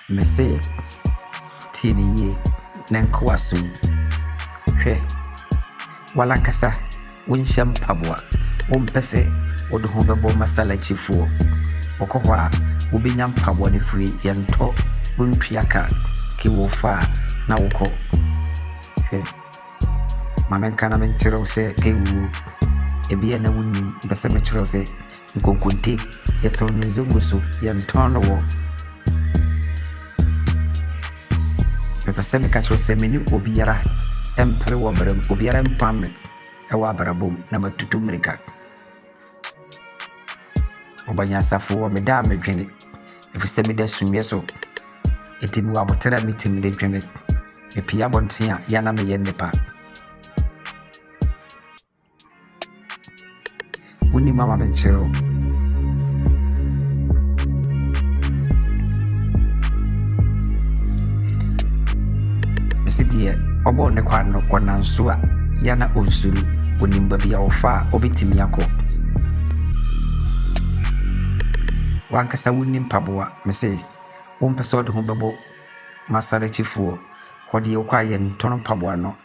me say tini ye nanko asum hwe wala kasa wonhyam paboa wompese wode ho bebo masala chifuo okoho a wobenya mpaboa ne free yento wontuaka ki wo fa na woko hwe mamen kana men chiro se ke wu ebi na wunni bese me chiro se nkonkonte yeto nzunguso yentono wo bese me ka chiro se meni obiara empere wo bere obiara mpamme ewa barabom na matutu mrika obanya safo wo me da medwene efise me da sumye so etimi wa botera meeting de dwene e pia bonten a ya na me ye nepa woni mama me chiro mesidi obo ne kwano kwananso a ya na onsuru woni mbabia ofa obetimi akọ wankasa woni mpaboa me say wompese ode ho bebo masare chifuo kode yokwa ye ntono mpaboa no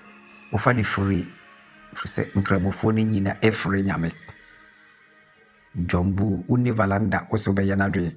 ofa ni free fise nkramofo ni nyina efre nyame jombu uni valanda oso be yana dwe